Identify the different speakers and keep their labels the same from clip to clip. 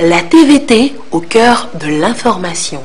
Speaker 1: La TVT au cœur de l'information.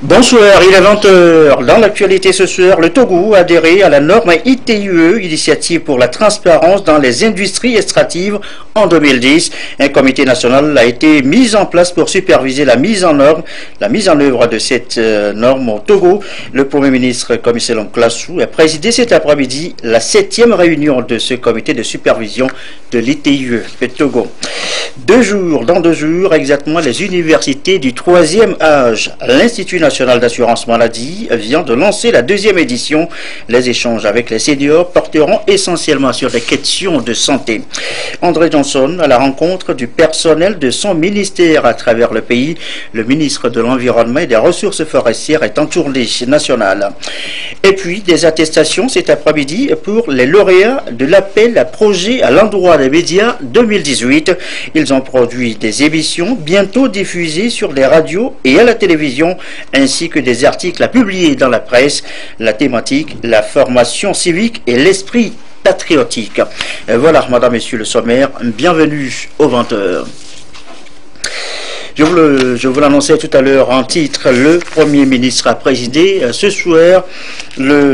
Speaker 2: Bonsoir, il est 20h. Dans l'actualité ce soir, le Togo a adhéré à la norme ITUE, Initiative pour la transparence dans les industries extractives, en 2010. Un comité national a été mis en place pour superviser la mise en œuvre de cette norme au Togo. Le Premier ministre, Commissaire Classou, a présidé cet après-midi la 7e réunion de ce comité de supervision de l'ITUE, le Togo. Dans 2 jours, exactement, les universités du 3e âge, l'Institut national d'assurance maladie vient de lancer la 2e édition. Les échanges avec les seniors porteront essentiellement sur des questions de santé. André Johnson, à la rencontre du personnel de son ministère à travers le pays, le ministre de l'Environnement et des Ressources forestières est en tournée nationale. Et puis, des attestations cet après-midi pour les lauréats de l'appel à projet à l'endroit des médias 2018. Ils ont produit des émissions bientôt diffusées sur les radios et à la télévision, ainsi que des articles à publier dans la presse. La thématique, la formation civique et l'esprit patriotique. Voilà, madame, messieurs, le sommaire. Bienvenue au 20h. Je vous l'annonçais tout à l'heure en titre, le Premier ministre a présidé ce soir,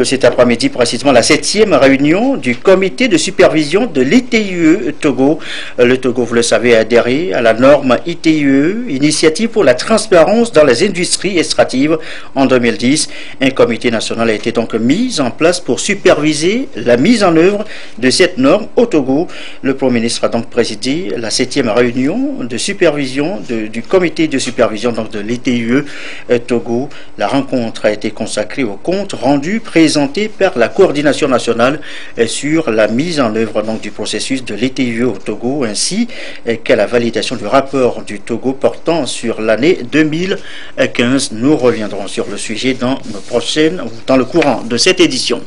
Speaker 2: cet après-midi précisément, la 7e réunion du comité de supervision de l'ITUE Togo. Le Togo, vous le savez, a adhéré à la norme ITUE, Initiative pour la transparence dans les industries extractives, en 2010. Un comité national a été donc mis en place pour superviser la mise en œuvre de cette norme au Togo. Le Premier ministre a donc présidé la 7e réunion de supervision du comité de supervision donc de l'ITUE Togo. La rencontre a été consacrée au compte rendu présenté par la coordination nationale sur la mise en œuvre donc du processus de l'ITUE au Togo, ainsi qu'à la validation du rapport du Togo portant sur l'année 2015. Nous reviendrons sur le sujet dans le courant de cette édition.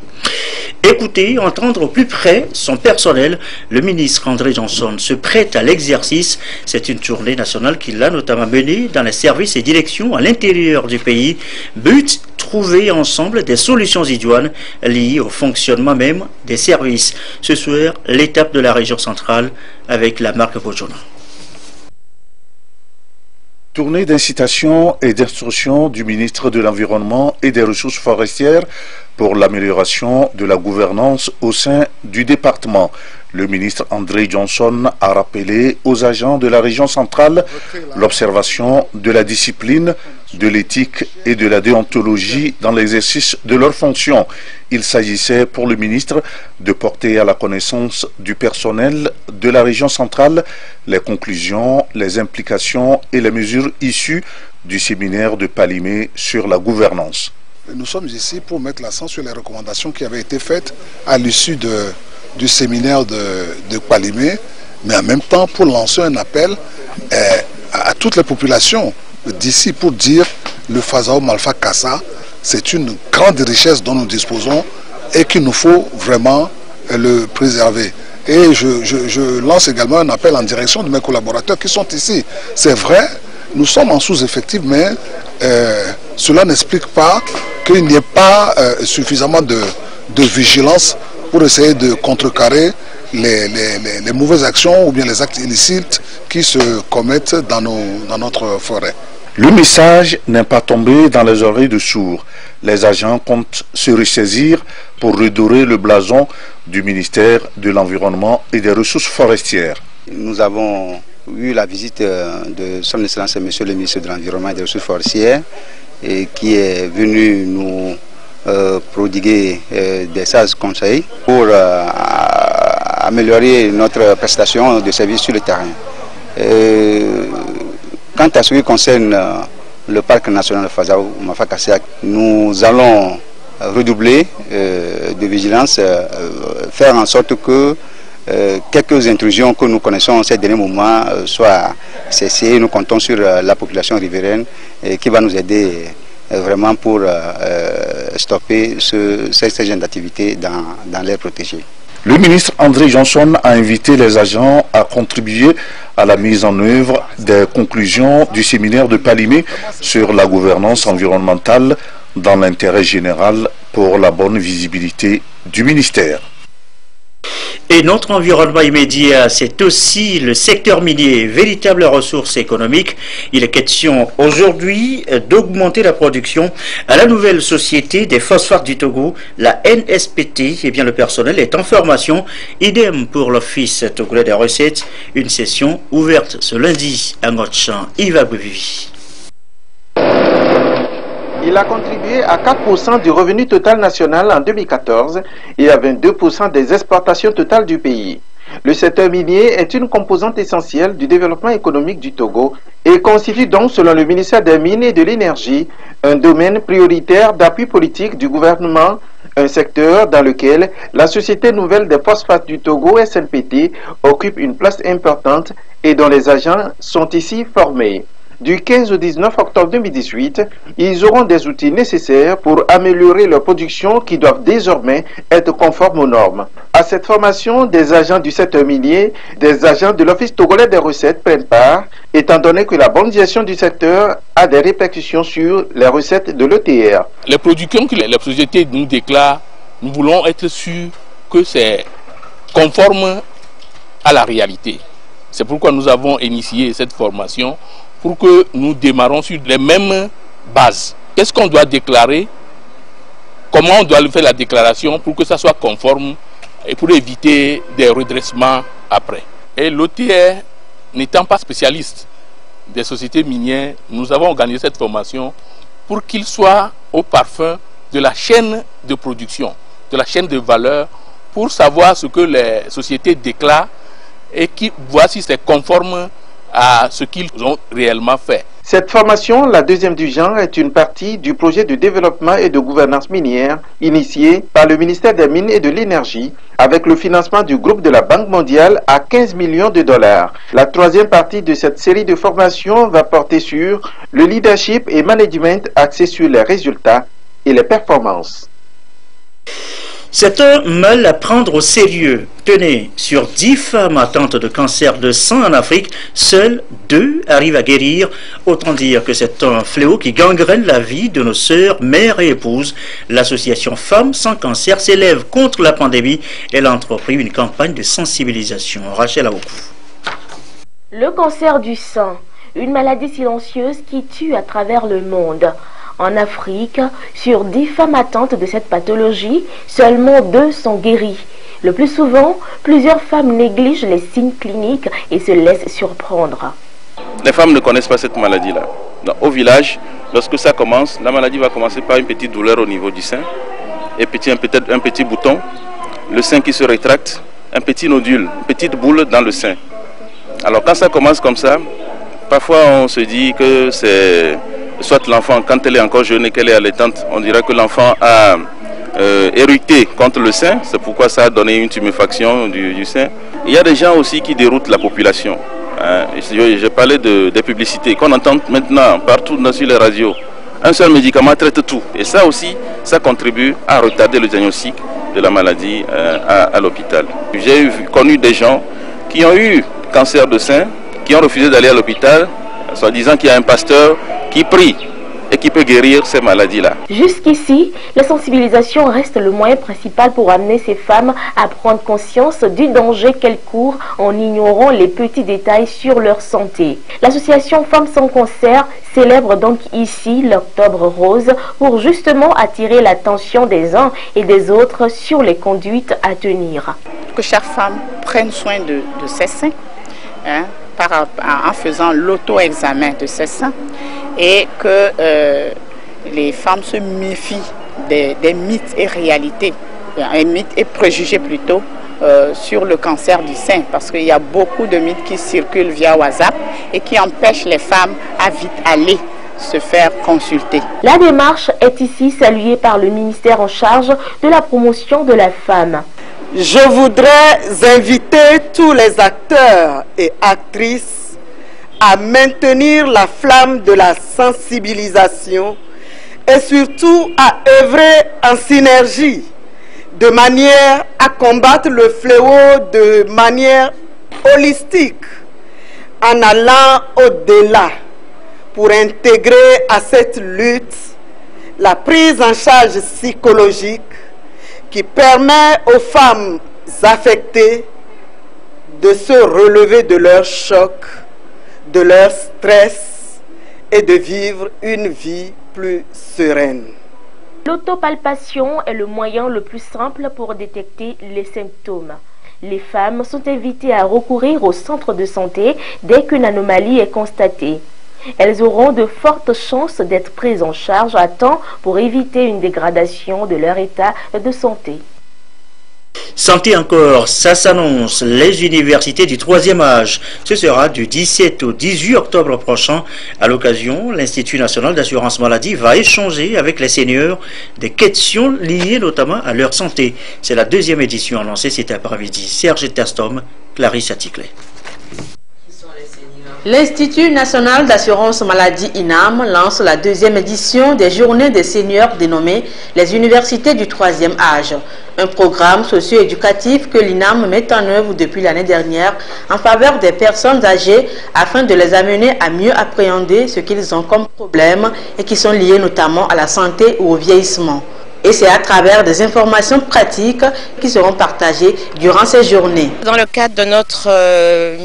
Speaker 2: Écoutez, entendre au plus près son personnel, le ministre André Johnson se prête à l'exercice. C'est une tournée nationale qu'il a notamment menée dans les services et directions à l'intérieur du pays. But, trouver ensemble des solutions idoines liées au fonctionnement même des services. Ce soir, l'étape de la région centrale avec la marque Bojona.
Speaker 3: Tournée d'incitation et d'instruction du ministre de l'Environnement et des Ressources forestières pour l'amélioration de la gouvernance au sein du département. Le ministre André Johnson a rappelé aux agents de la région centrale l'observation de la discipline, de l'éthique et de la déontologie dans l'exercice de leurs fonctions. Il s'agissait pour le ministre de porter à la connaissance du personnel de la région centrale les conclusions, les implications et les mesures issues du séminaire de Palimé sur la gouvernance.
Speaker 4: Nous sommes ici pour mettre l'accent sur les recommandations qui avaient été faites à l'issue du séminaire de Palimé, mais en même temps pour lancer un appel à toutes les populations d'ici pour dire le Fazao Malfa Kassa, c'est une grande richesse dont nous disposons et qu'il nous faut vraiment le préserver. Et je lance également un appel en direction de mes collaborateurs qui sont ici. C'est vrai, nous sommes en sous-effectif, mais cela n'explique pas qu'il n'y ait pas suffisamment de vigilance pour essayer de contrecarrer les mauvaises actions ou bien les actes illicites qui se commettent dans notre forêt.
Speaker 3: Le message n'est pas tombé dans les oreilles de sourds. Les agents comptent se ressaisir pour redorer le blason du ministère de l'Environnement et des Ressources forestières.
Speaker 5: Nous avons eu la visite de Son Excellence Monsieur le ministre de l'Environnement et des Ressources forestières et qui est venu nous prodiguer des sages conseils pour améliorer notre prestation de service sur le terrain. Quant à ce qui concerne le parc national de Fazao Malfa Kassa, nous allons redoubler de vigilance, faire en sorte que quelques intrusions que nous connaissons en ces derniers moments soient cessées. Nous comptons sur la population riveraine qui va nous aider vraiment pour stopper ces genres d'activités dans l'air protégé.
Speaker 3: Le ministre André Johnson a invité les agents à contribuer à la mise en œuvre des conclusions du séminaire de Palimé sur la gouvernance environnementale dans l'intérêt général pour la bonne visibilité du ministère.
Speaker 2: Et notre environnement immédiat, c'est aussi le secteur minier, véritable ressource économique. Il est question aujourd'hui d'augmenter la production à la nouvelle société des phosphates du Togo, la NSPT. Eh bien, le personnel est en formation. Idem pour l'Office togolais des recettes. Une session ouverte ce lundi à Ngotchan. Yves Agbevivi.
Speaker 6: Il a contribué à 4% du revenu total national en 2014 et à 22% des exportations totales du pays. Le secteur minier est une composante essentielle du développement économique du Togo et constitue donc, selon le ministère des Mines et de l'Énergie, un domaine prioritaire d'appui politique du gouvernement, un secteur dans lequel la Société nouvelle des phosphates du Togo, SNPT, occupe une place importante et dont les agents sont ici formés. Du 15 au 19 octobre 2018, ils auront des outils nécessaires pour améliorer leur production qui doivent désormais être conformes aux normes. À cette formation, des agents du secteur minier, des agents de l'Office togolais des recettes prennent part, étant donné que la bonne gestion du secteur a des répercussions sur les recettes de l'ETR.
Speaker 7: Les productions que les sociétés nous déclarent, nous voulons être sûrs que c'est conforme à la réalité. C'est pourquoi nous avons initié cette formation, pour que nous démarrons sur les mêmes bases. Qu'est-ce qu'on doit déclarer? Comment on doit faire la déclaration pour que ça soit conforme et pour éviter des redressements après. Et l'OTR, n'étant pas spécialiste des sociétés minières, nous avons organisé cette formation pour qu'il soit au parfum de la chaîne de production, de la chaîne de valeur, pour savoir ce que les sociétés déclarent et qui voient si c'est conforme à ce qu'ils ont réellement fait.
Speaker 6: Cette formation, la deuxième du genre, est une partie du projet de développement et de gouvernance minière initié par le ministère des Mines et de l'Énergie avec le financement du groupe de la Banque mondiale à 15 millions de dollars. La troisième partie de cette série de formations va porter sur le leadership et management axé sur les résultats et les performances.
Speaker 2: C'est un mal à prendre au sérieux. Tenez, sur 10 femmes atteintes de cancer de sang en Afrique, seules 2 arrivent à guérir. Autant dire que c'est un fléau qui gangrène la vie de nos sœurs, mères et épouses. L'association Femmes sans cancer s'élève contre la pandémie. Elle a entrepris une campagne de sensibilisation. Rachel Aokou.
Speaker 8: Le cancer du sein, une maladie silencieuse qui tue à travers le monde. En Afrique, sur 10 femmes atteintes de cette pathologie, seulement 2 sont guéries. Le plus souvent, plusieurs femmes négligent les signes cliniques et se laissent surprendre.
Speaker 9: Les femmes ne connaissent pas cette maladie-là. Au village, lorsque ça commence, la maladie va commencer par une petite douleur au niveau du sein, et peut-être un petit bouton, le sein qui se rétracte, un petit nodule, une petite boule dans le sein. Alors quand ça commence comme ça, parfois on se dit que c'est soit l'enfant, quand elle est encore jeune et qu'elle est allaitante, on dirait que l'enfant a érupté contre le sein, c'est pourquoi ça a donné une tuméfaction du sein. Il y a des gens aussi qui déroutent la population. Je parlais des publicités qu'on entend maintenant partout sur les radios. Un seul médicament traite tout. Et ça aussi, ça contribue à retarder le diagnostic de la maladie à l'hôpital. J'ai connu des gens qui ont eu cancer de sein, qui ont refusé d'aller à l'hôpital, soit disant qu'il y a un pasteur qui prie et qui peut guérir ces maladies-là.
Speaker 8: Jusqu'ici, la sensibilisation reste le moyen principal pour amener ces femmes à prendre conscience du danger qu'elles courent en ignorant les petits détails sur leur santé. L'association Femmes sans cancer célèbre donc ici l'Octobre Rose pour justement attirer l'attention des uns et des autres sur les conduites à tenir.
Speaker 10: Que chaque femme prenne soin de ses seins, en faisant l'auto-examen de ses seins, et que les femmes se méfient des mythes et réalités, mythes et préjugés plutôt, sur le cancer du sein, parce qu'il y a beaucoup de mythes qui circulent via WhatsApp et qui empêchent les femmes à vite aller se faire consulter.
Speaker 8: La démarche est ici saluée par le ministère en charge de la promotion de la femme.
Speaker 11: Je voudrais inviter tous les acteurs et actrices à maintenir la flamme de la sensibilisation et surtout à œuvrer en synergie de manière à combattre le fléau de manière holistique en allant au-delà pour intégrer à cette lutte la prise en charge psychologique qui permet aux femmes affectées de se relever de leur choc, de leur stress et de vivre une vie plus sereine.
Speaker 8: L'autopalpation est le moyen le plus simple pour détecter les symptômes. Les femmes sont invitées à recourir au centre de santé dès qu'une anomalie est constatée. Elles auront de fortes chances d'être prises en charge à temps pour éviter une dégradation de leur état de santé.
Speaker 2: Santé encore, ça s'annonce, les universités du 3e âge. Ce sera du 17 au 18 octobre prochain. À l'occasion, l'Institut national d'assurance maladie va échanger avec les seniors des questions liées notamment à leur santé. C'est la 2e édition annoncée cet après-midi. Serge Tastom, Clarisse Aticlé.
Speaker 12: L'Institut national d'assurance maladie INAM lance la 2e édition des journées des seniors dénommées les universités du 3e âge. Un programme socio-éducatif que l'INAM met en œuvre depuis l'année dernière en faveur des personnes âgées afin de les amener à mieux appréhender ce qu'ils ont comme problèmes et qui sont liés notamment à la santé ou au vieillissement. Et c'est à travers des informations pratiques qui seront partagées durant ces journées.
Speaker 13: Dans le cadre de notre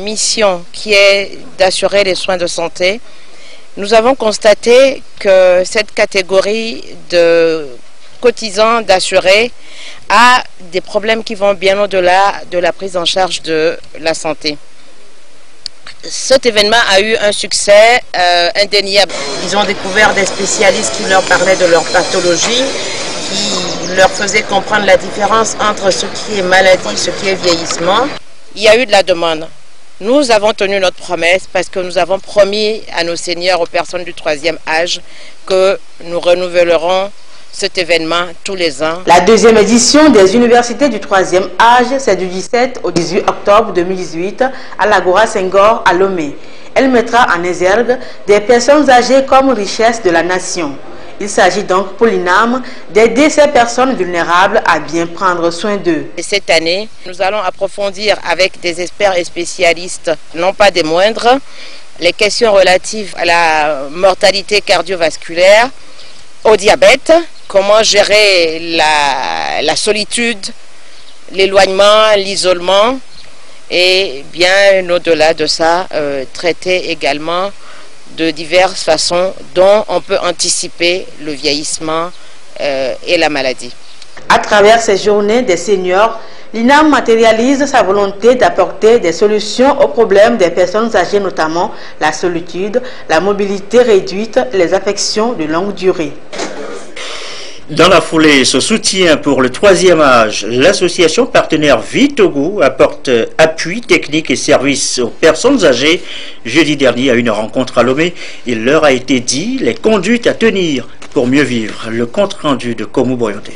Speaker 13: mission qui est d'assurer les soins de santé, nous avons constaté que cette catégorie de cotisants, d'assurés, a des problèmes qui vont bien au-delà de la prise en charge de la santé. Cet événement a eu un succès indéniable. Ils ont découvert des spécialistes qui leur parlaient de leur pathologie, qui leur faisaient comprendre la différence entre ce qui est maladie, ce qui est vieillissement. Il y a eu de la demande. Nous avons tenu notre promesse parce que nous avons promis à nos seniors, aux personnes du 3e âge, que nous renouvellerons cet événement tous les ans.
Speaker 12: La 2e édition des universités du 3e âge, c'est du 17 au 18 octobre 2018 à l'Agora Senghor à Lomé. Elle mettra en exergue des personnes âgées comme richesse de la nation. Il s'agit donc pour l'INAM d'aider ces personnes vulnérables à bien prendre soin d'eux.
Speaker 13: Cette année, nous allons approfondir avec des experts et spécialistes, non pas des moindres, les questions relatives à la mortalité cardiovasculaire, au diabète, comment gérer la solitude, l'éloignement, l'isolement et bien au-delà de ça, traiter également de diverses façons dont on peut anticiper le vieillissement et la maladie.
Speaker 12: À travers ces journées des seniors, l'INAM matérialise sa volonté d'apporter des solutions aux problèmes des personnes âgées, notamment la solitude, la mobilité réduite, les affections de longue durée.
Speaker 2: Dans la foulée, ce soutien pour le 3e âge, l'association partenaire Vie Togo apporte appui technique et services aux personnes âgées. Jeudi dernier, à une rencontre à Lomé, il leur a été dit les conduites à tenir pour mieux vivre. Le compte rendu de Komu Boyonté.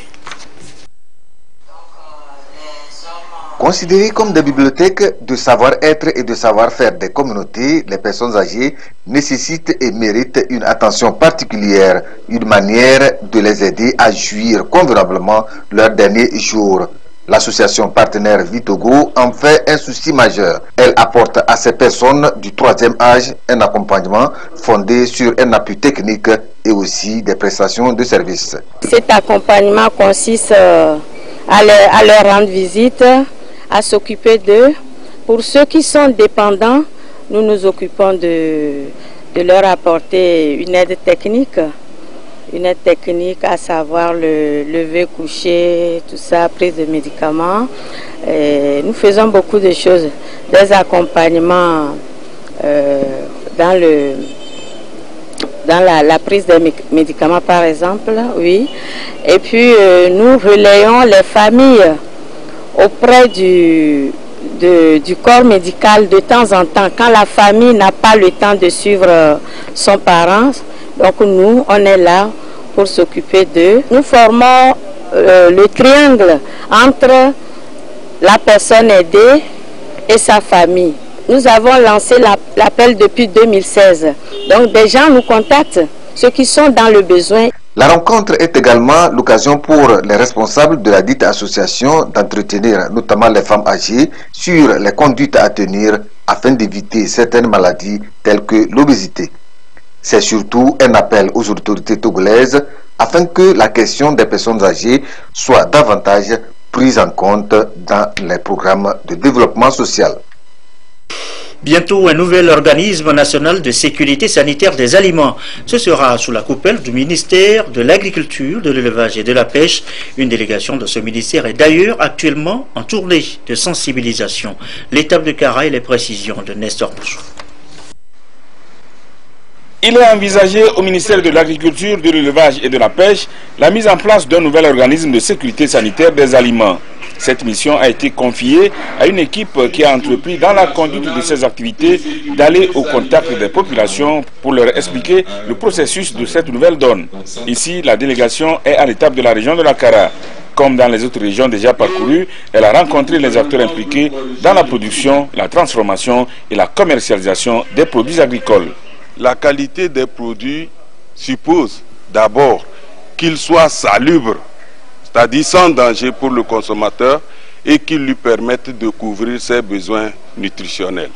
Speaker 14: Considérées comme des bibliothèques de savoir-être et de savoir-faire des communautés, les personnes âgées nécessitent et méritent une attention particulière, une manière de les aider à jouir convenablement leurs derniers jours. L'association partenaire Vie Togo en fait un souci majeur. Elle apporte à ces personnes du 3e âge un accompagnement fondé sur un appui technique et aussi des prestations de services.
Speaker 15: Cet accompagnement consiste à leur rendre visite, à s'occuper d'eux. Pour ceux qui sont dépendants, nous nous occupons de leur apporter une aide technique à savoir le lever, coucher, tout ça, prise de médicaments. Et nous faisons beaucoup de choses, des accompagnements dans la prise de médicaments par exemple, oui. Et puis nous relayons les familles auprès du corps médical de temps en temps, quand la famille n'a pas le temps de suivre son parent. Donc nous, on est là pour s'occuper d'eux. Nous formons le triangle entre la personne aidée et sa famille. Nous avons lancé l'appel depuis 2016. Donc des gens nous contactent, ceux qui sont dans le besoin.
Speaker 14: La rencontre est également l'occasion pour les responsables de la dite association d'entretenir notamment les femmes âgées sur les conduites à tenir afin d'éviter certaines maladies telles que l'obésité. C'est surtout un appel aux autorités togolaises afin que la question des personnes âgées soit davantage prise en compte dans les programmes de développement social.
Speaker 2: Bientôt, un nouvel organisme national de sécurité sanitaire des aliments. Ce sera sous la coupole du ministère de l'Agriculture, de l'Élevage et de la Pêche. Une délégation de ce ministère est d'ailleurs actuellement en tournée de sensibilisation. L'étape de Cara et les précisions de Nestor Bouchou.
Speaker 16: Il est envisagé au ministère de l'Agriculture, de l'Élevage et de la Pêche la mise en place d'un nouvel organisme de sécurité sanitaire des aliments. Cette mission a été confiée à une équipe qui a entrepris dans la conduite de ces activités d'aller au contact des populations pour leur expliquer le processus de cette nouvelle donne. Ici, la délégation est à l'étape de la région de la Cara. Comme dans les autres régions déjà parcourues, elle a rencontré les acteurs impliqués dans la production, la transformation et la commercialisation des produits agricoles.
Speaker 17: La qualité des produits suppose d'abord qu'ils soient salubres, c'est-à-dire sans danger pour le consommateur et qu'ils lui permettent de couvrir ses besoins nutritionnels.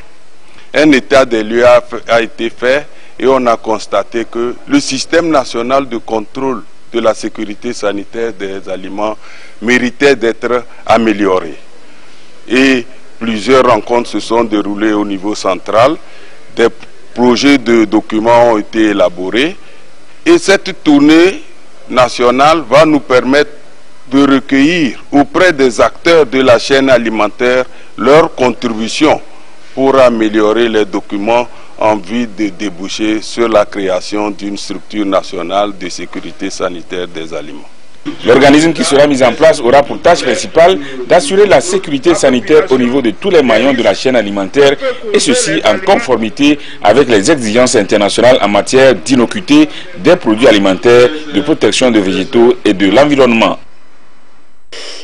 Speaker 17: Un état des lieux a été fait et on a constaté que le système national de contrôle de la sécurité sanitaire des aliments méritait d'être amélioré. Et plusieurs rencontres se sont déroulées au niveau central, des projets de documents ont été élaborés et cette tournée nationale va nous permettre de recueillir auprès des acteurs de la chaîne alimentaire leurs contributions pour améliorer les documents en vue de déboucher sur la création d'une structure nationale de sécurité sanitaire des aliments.
Speaker 16: L'organisme qui sera mis en place aura pour tâche principale d'assurer la sécurité sanitaire au niveau de tous les maillons de la chaîne alimentaire et ceci en conformité avec les exigences internationales en matière d'innocuité des produits alimentaires, de protection des végétaux et de l'environnement.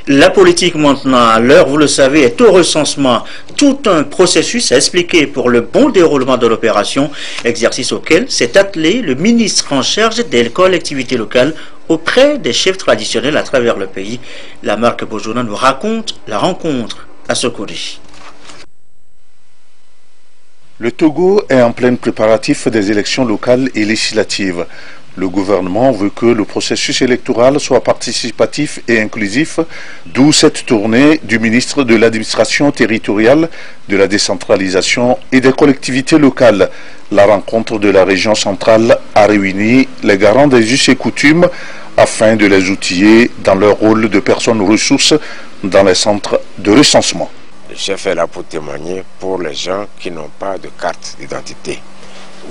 Speaker 2: La politique maintenant, à l'heure, vous le savez, est au recensement. Tout un processus à expliquer pour le bon déroulement de l'opération, exercice auquel s'est attelé le ministre en charge des collectivités locales auprès des chefs traditionnels à travers le pays. La marque Bojona nous raconte la rencontre à Sokori.
Speaker 3: Le Togo est en plein préparatif des élections locales et législatives. Le gouvernement veut que le processus électoral soit participatif et inclusif, d'où cette tournée du ministre de l'administration territoriale, de la décentralisation et des collectivités locales. La rencontre de la région centrale a réuni les garants des us et coutumes afin de les outiller dans leur rôle de personnes ressources dans les centres de recensement.
Speaker 18: Le chef est là pour témoigner pour les gens qui n'ont pas de carte d'identité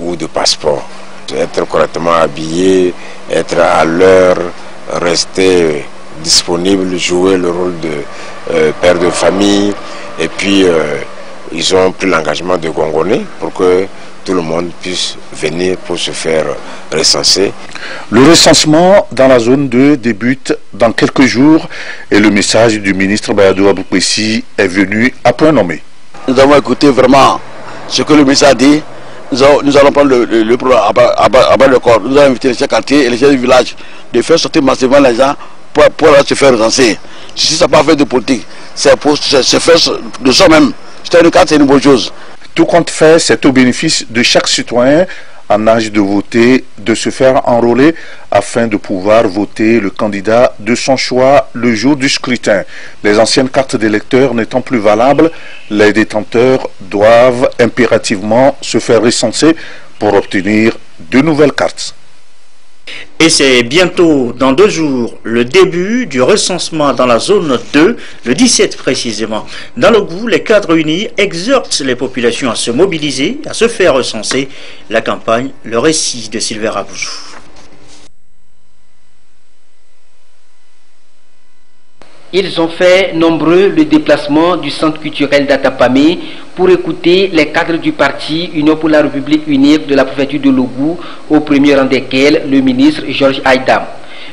Speaker 18: ou de passeport. Être correctement habillé, être à l'heure, rester disponible, jouer le rôle de père de famille. Et puis, ils ont pris l'engagement de gongonner pour que tout le monde puisse venir pour se faire recenser.
Speaker 3: Le recensement dans la zone 2 débute dans quelques jours et le message du ministre Bayadou Aboukessi est venu à point nommé.
Speaker 19: Nous avons écouté vraiment ce que le ministre a dit. Nous allons prendre le problème à bas le corps. Nous allons inviter les chefs de quartier et les chefs du village de faire sortir massivement les gens pour se faire recenser. Si ça n'a pas fait de politique, c'est pour se faire de soi-même. C'est une carte, c'est une bonne chose.
Speaker 3: Tout compte fait, c'est au bénéfice de chaque citoyen en âge de voter, de se faire enrôler afin de pouvoir voter le candidat de son choix le jour du scrutin. Les anciennes cartes d'électeurs n'étant plus valables, les détenteurs doivent impérativement se faire recenser pour obtenir de nouvelles cartes.
Speaker 2: Et c'est bientôt, dans 2 jours, le début du recensement dans la zone 2, le 17 précisément. Dans le goût, les cadres unis exhortent les populations à se mobiliser, à se faire recenser. La campagne, le récit de Sylvain Raboujou.
Speaker 20: Ils ont fait nombreux le déplacement du centre culturel d'Atapamé pour écouter les cadres du parti Union pour la République unique de la préfecture de Logou, au premier rang desquels le ministre Georges Aïdam.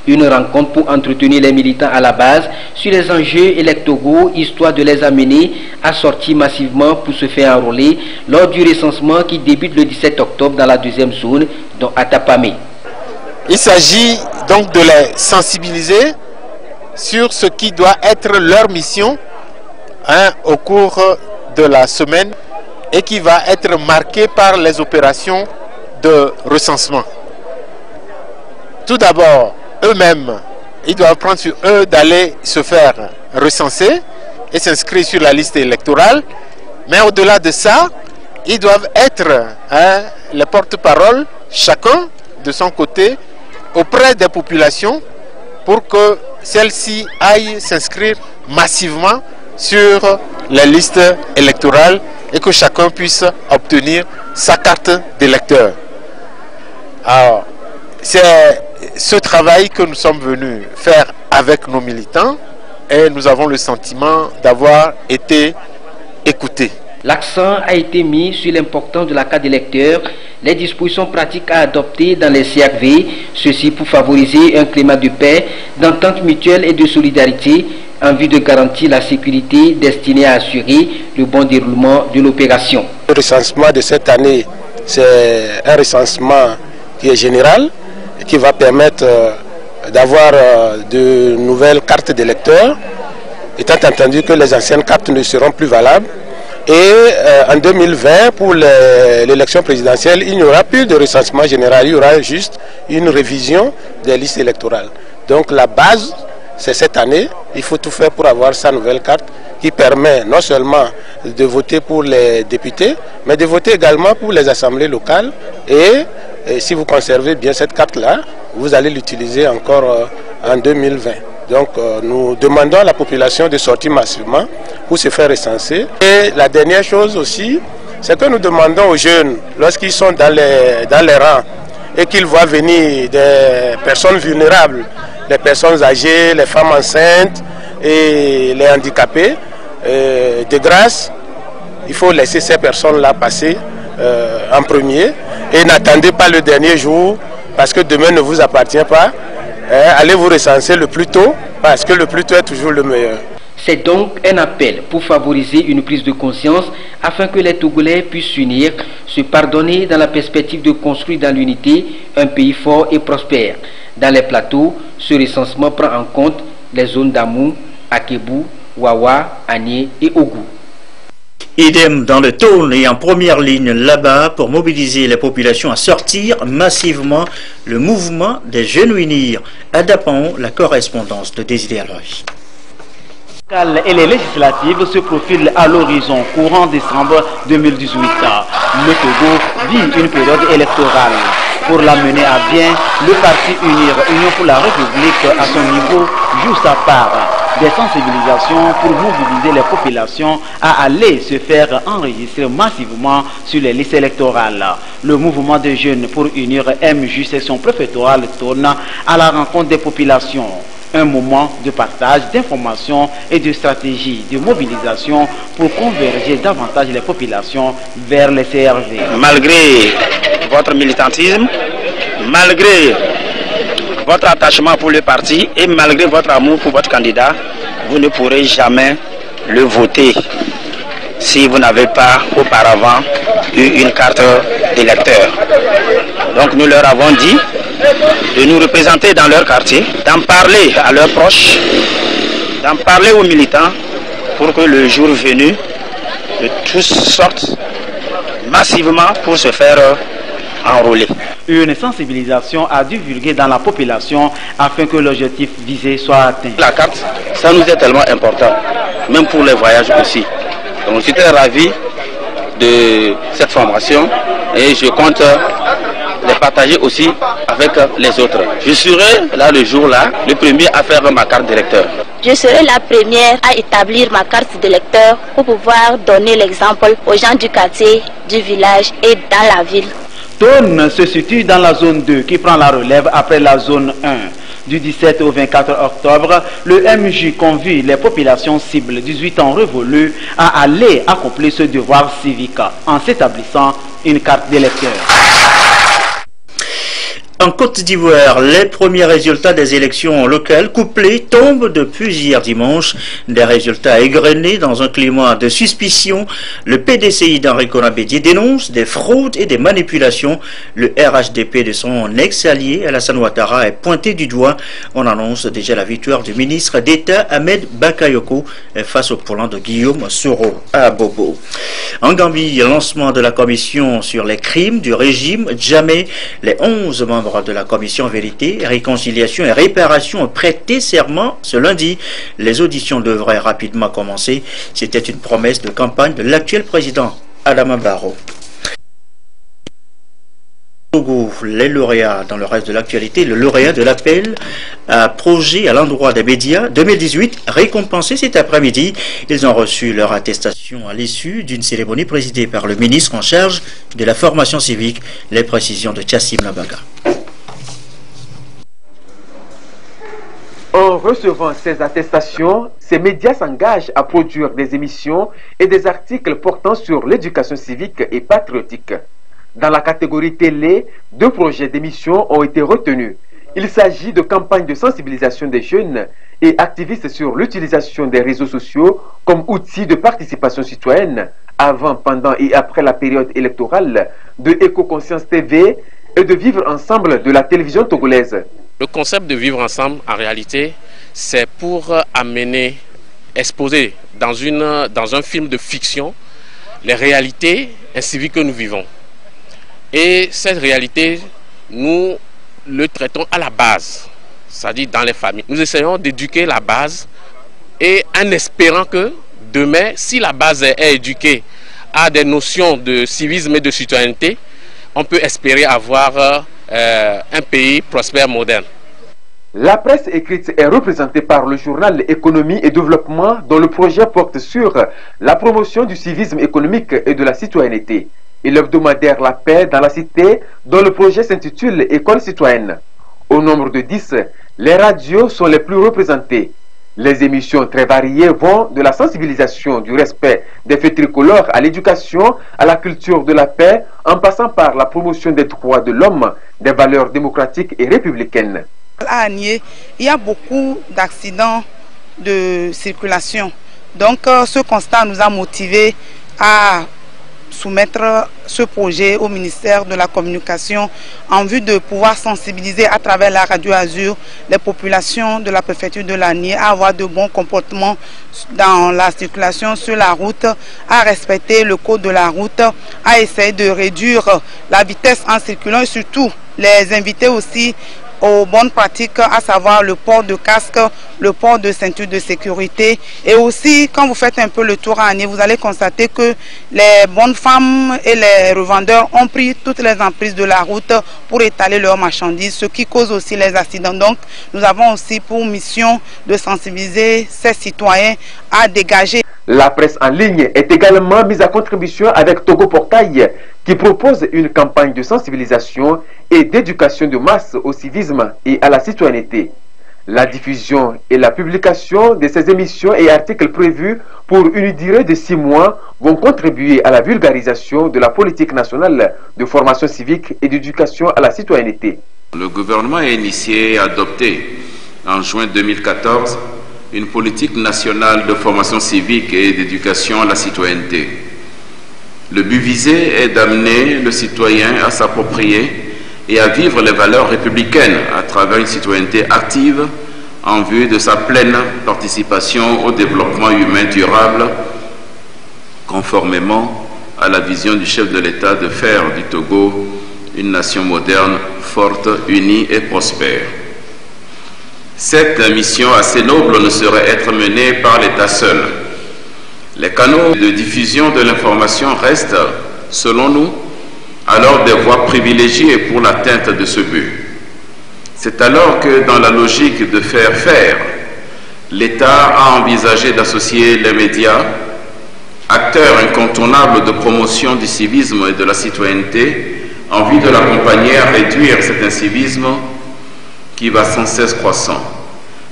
Speaker 20: Une rencontre pour entretenir les militants à la base sur les enjeux électoraux, histoire de les amener à sortir massivement pour se faire enrôler lors du recensement qui débute le 17 octobre dans la 2e zone, dont Atapamé.
Speaker 21: Il s'agit donc de les sensibiliser sur ce qui doit être leur mission au cours de la semaine et qui va être marquée par les opérations de recensement. Tout d'abord, eux-mêmes, ils doivent prendre sur eux d'aller se faire recenser et s'inscrire sur la liste électorale. Mais au-delà de ça, ils doivent être les porte-parole, chacun de son côté, auprès des populations pour que celles-ci aillent s'inscrire massivement sur les listes électorales et que chacun puisse obtenir sa carte d'électeur. Alors, c'est ce travail que nous sommes venus faire avec nos militants et nous avons le sentiment d'avoir été écoutés.
Speaker 20: L'accent a été mis sur l'importance de la carte d'électeur, les dispositions pratiques à adopter dans les CRV, ceci pour favoriser un climat de paix, d'entente mutuelle et de solidarité en vue de garantir la sécurité destinée à assurer le bon déroulement de l'opération.
Speaker 22: Le recensement de cette année, c'est un recensement qui est général, qui va permettre d'avoir de nouvelles cartes d'électeurs, étant entendu que les anciennes cartes ne seront plus valables. Et en 2020, pour l'élection présidentielle, il n'y aura plus de recensement général, il y aura juste une révision des listes électorales. Donc la base, c'est cette année, il faut tout faire pour avoir sa nouvelle carte qui permet non seulement de voter pour les députés, mais de voter également pour les assemblées locales. Et si vous conservez bien cette carte-là, vous allez l'utiliser encore en 2020. Donc nous demandons à la population de sortir massivement pour se faire recenser. Et la dernière chose aussi, c'est que nous demandons aux jeunes, lorsqu'ils sont dans les rangs et qu'ils voient venir des personnes vulnérables, les personnes âgées, les femmes enceintes et les handicapés, de grâce, il faut laisser ces personnes-là passer en premier et n'attendez pas le dernier jour parce que demain ne vous appartient pas. Allez vous recenser le plus tôt parce que le plus tôt est toujours le meilleur.
Speaker 20: C'est donc un appel pour favoriser une prise de conscience afin que les Togolais puissent s'unir, se pardonner dans la perspective de construire dans l'unité un pays fort et prospère. Dans les plateaux, ce recensement prend en compte les zones d'Amou, Akebou, Wawa, Agné et Ogou.
Speaker 2: Idem dans le Tône et en première ligne là-bas pour mobiliser les populations à sortir massivement le mouvement des Jeunes Unir. Adaptons la correspondance de Désidère Loïs.
Speaker 23: Et les législatives se profilent à l'horizon courant décembre 2018. Le Togo vit une période électorale. Pour la mener à bien, le parti Unir, Union pour la République, à son niveau, joue sa part. Des sensibilisations pour mobiliser les populations à aller se faire enregistrer massivement sur les listes électorales. Le mouvement des jeunes pour Unir MJ section préfectorale tourne à la rencontre des populations. Un moment de partage d'informations et de stratégies de mobilisation pour converger davantage les populations vers les CRV.
Speaker 24: Malgré votre militantisme, malgré votre attachement pour le parti et malgré votre amour pour votre candidat, vous ne pourrez jamais le voter si vous n'avez pas auparavant eu une carte d'électeur. Donc nous leur avons dit de nous représenter dans leur quartier, d'en parler à leurs proches, d'en parler aux militants pour que le jour venu, de tous sortent massivement pour se faire enrôler.
Speaker 23: Une sensibilisation à divulguer dans la population afin que l'objectif visé soit atteint.
Speaker 24: La carte, ça nous est tellement important, même pour les voyages aussi. Donc je suis très ravi de cette formation et je compte les partager aussi avec les autres. Je serai là le jour-là, le premier à faire ma carte d'électeur.
Speaker 25: Je serai la première à établir ma carte d'électeur pour pouvoir donner l'exemple aux gens du quartier, du village et dans la ville.
Speaker 23: Tône se situe dans la zone 2 qui prend la relève après la zone 1. Du 17 au 24 octobre, le MJ convie les populations cibles 18 ans révolus à aller accomplir ce devoir civique en s'établissant une carte d'électeur.
Speaker 2: En Côte d'Ivoire, les premiers résultats des élections locales couplées tombent depuis hier dimanche. Des résultats égrenés dans un climat de suspicion. Le PDCI d'Henri Konan Bédié dénonce des fraudes et des manipulations. Le RHDP de son ex-allié Alassane Ouattara est pointé du doigt. On annonce déjà la victoire du ministre d'État Ahmed Bakayoko face au plan de Guillaume Soro à Bobo. En Gambie, lancement de la commission sur les crimes du régime Jammeh. Les 11 membres de la commission Vérité, Réconciliation et Réparation ont prêté serment ce lundi. Les auditions devraient rapidement commencer. C'était une promesse de campagne de l'actuel président Adama Barrow. Les lauréats dans le reste de l'actualité, le lauréat de l'appel à projet à l'endroit des médias 2018 récompensé cet après-midi. Ils ont reçu leur attestation à l'issue d'une cérémonie présidée par le ministre en charge de la formation civique. Les précisions de Chassim Nabaga.
Speaker 1: En recevant ces attestations, ces médias s'engagent à produire des émissions et des articles portant sur l'éducation civique et patriotique. Dans la catégorie télé, 2 projets d'émission ont été retenus. Il s'agit de campagnes de sensibilisation des jeunes et activistes sur l'utilisation des réseaux sociaux comme outil de participation citoyenne avant, pendant et après la période électorale, de Éco-Conscience TV et de Vivre Ensemble de la télévision togolaise.
Speaker 4: Le concept de Vivre Ensemble, en réalité, c'est pour amener, exposer dans un film de fiction les réalités civiques que nous vivons. Et cette réalité, nous le traitons à la base, c'est-à-dire dans les familles. Nous essayons d'éduquer la base et en espérant que demain, si la base est éduquée à des notions de civisme et de citoyenneté, on peut espérer avoir un pays prospère, moderne.
Speaker 1: La presse écrite est représentée par le journal Économie et Développement dont le projet porte sur la promotion du civisme économique et de la citoyenneté. Et l'hebdomadaire La Paix dans la Cité, dont le projet s'intitule École citoyenne. Au nombre de 10, les radios sont les plus représentées. Les émissions très variées vont de la sensibilisation du respect des faits tricolores à l'éducation, à la culture de la paix, en passant par la promotion des droits de l'homme, des valeurs démocratiques et républicaines.
Speaker 5: À Agné, il y a beaucoup d'accidents de circulation. Donc ce constat nous a motivés à soumettre ce projet au ministère de la Communication en vue de pouvoir sensibiliser à travers la Radio Azur les populations de la préfecture de l'Agné à avoir de bons comportements dans la circulation sur la route, à respecter le code de la route, à essayer de réduire la vitesse en circulant et surtout les inviter aussi aux bonnes pratiques, à savoir le port de casque, le port de ceinture de sécurité. Et aussi, quand vous faites un peu le tour à Agné, vous allez constater que les bonnes femmes et les revendeurs ont pris toutes les emprises de la route pour étaler leurs marchandises, ce qui cause aussi les accidents. Donc, nous avons aussi pour mission de sensibiliser ces citoyens à dégager.
Speaker 1: La presse en ligne est également mise à contribution avec Togo Portail, qui propose une campagne de sensibilisation et d'éducation de masse au civisme et à la citoyenneté. La diffusion et la publication de ces émissions et articles prévus pour une durée de 6 mois vont contribuer à la vulgarisation de la politique nationale de formation civique et d'éducation à la citoyenneté.
Speaker 6: Le gouvernement a initié et adopté en juin 2014 une politique nationale de formation civique et d'éducation à la citoyenneté. Le but visé est d'amener le citoyen à s'approprier et à vivre les valeurs républicaines à travers une citoyenneté active en vue de sa pleine participation au développement humain durable, conformément à la vision du chef de l'État de faire du Togo une nation moderne, forte, unie et prospère. Cette mission assez noble ne saurait être menée par l'État seul. Les canaux de diffusion de l'information restent, selon nous, alors des voies privilégiées pour l'atteinte de ce but. C'est alors que, dans la logique de faire faire, l'État a envisagé d'associer les médias, acteurs incontournables de promotion du civisme et de la citoyenneté, en vue de l'accompagner à réduire cet incivisme qui va sans cesse croissant.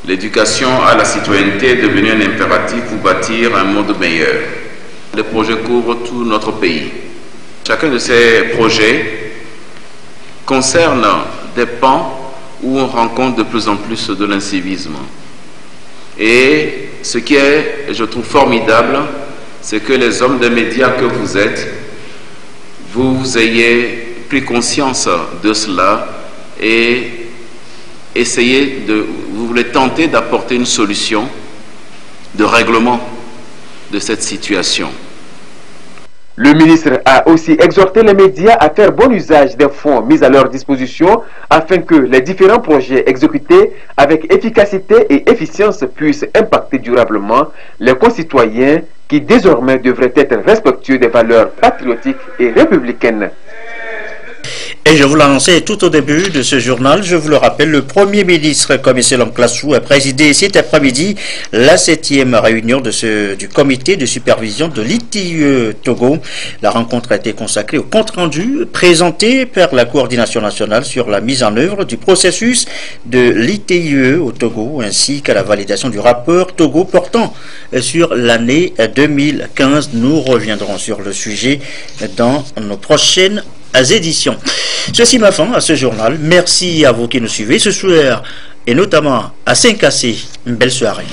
Speaker 6: L'éducation à la citoyenneté est devenue un impératif pour bâtir un monde meilleur. Les projets couvrent tout notre pays. Chacun de ces projets concerne des pans où on rencontre de plus en plus de l'incivisme. Et ce qui est, je trouve, formidable, c'est que les hommes des médias que vous êtes, vous ayez pris conscience de cela et vous voulez tenter d'apporter une solution de règlement de cette situation.
Speaker 1: Le ministre a aussi exhorté les médias à faire bon usage des fonds mis à leur disposition afin que les différents projets exécutés avec efficacité et efficience puissent impacter durablement les concitoyens qui désormais devraient être respectueux des valeurs patriotiques et républicaines.
Speaker 2: Et je vous l'annonçais tout au début de ce journal, je vous le rappelle, le Premier ministre Commissaire Lamklassou a présidé cet après-midi la 7e réunion du comité de supervision de l'ITIE Togo. La rencontre a été consacrée au compte-rendu présenté par la coordination nationale sur la mise en œuvre du processus de l'ITIE au Togo, ainsi qu'à la validation du rapport Togo portant sur l'année 2015. Nous reviendrons sur le sujet dans nos prochaines éditions. Ceci m'a fin à ce journal. Merci à vous qui nous suivez ce soir et notamment à Saint-Cassé. Une belle soirée.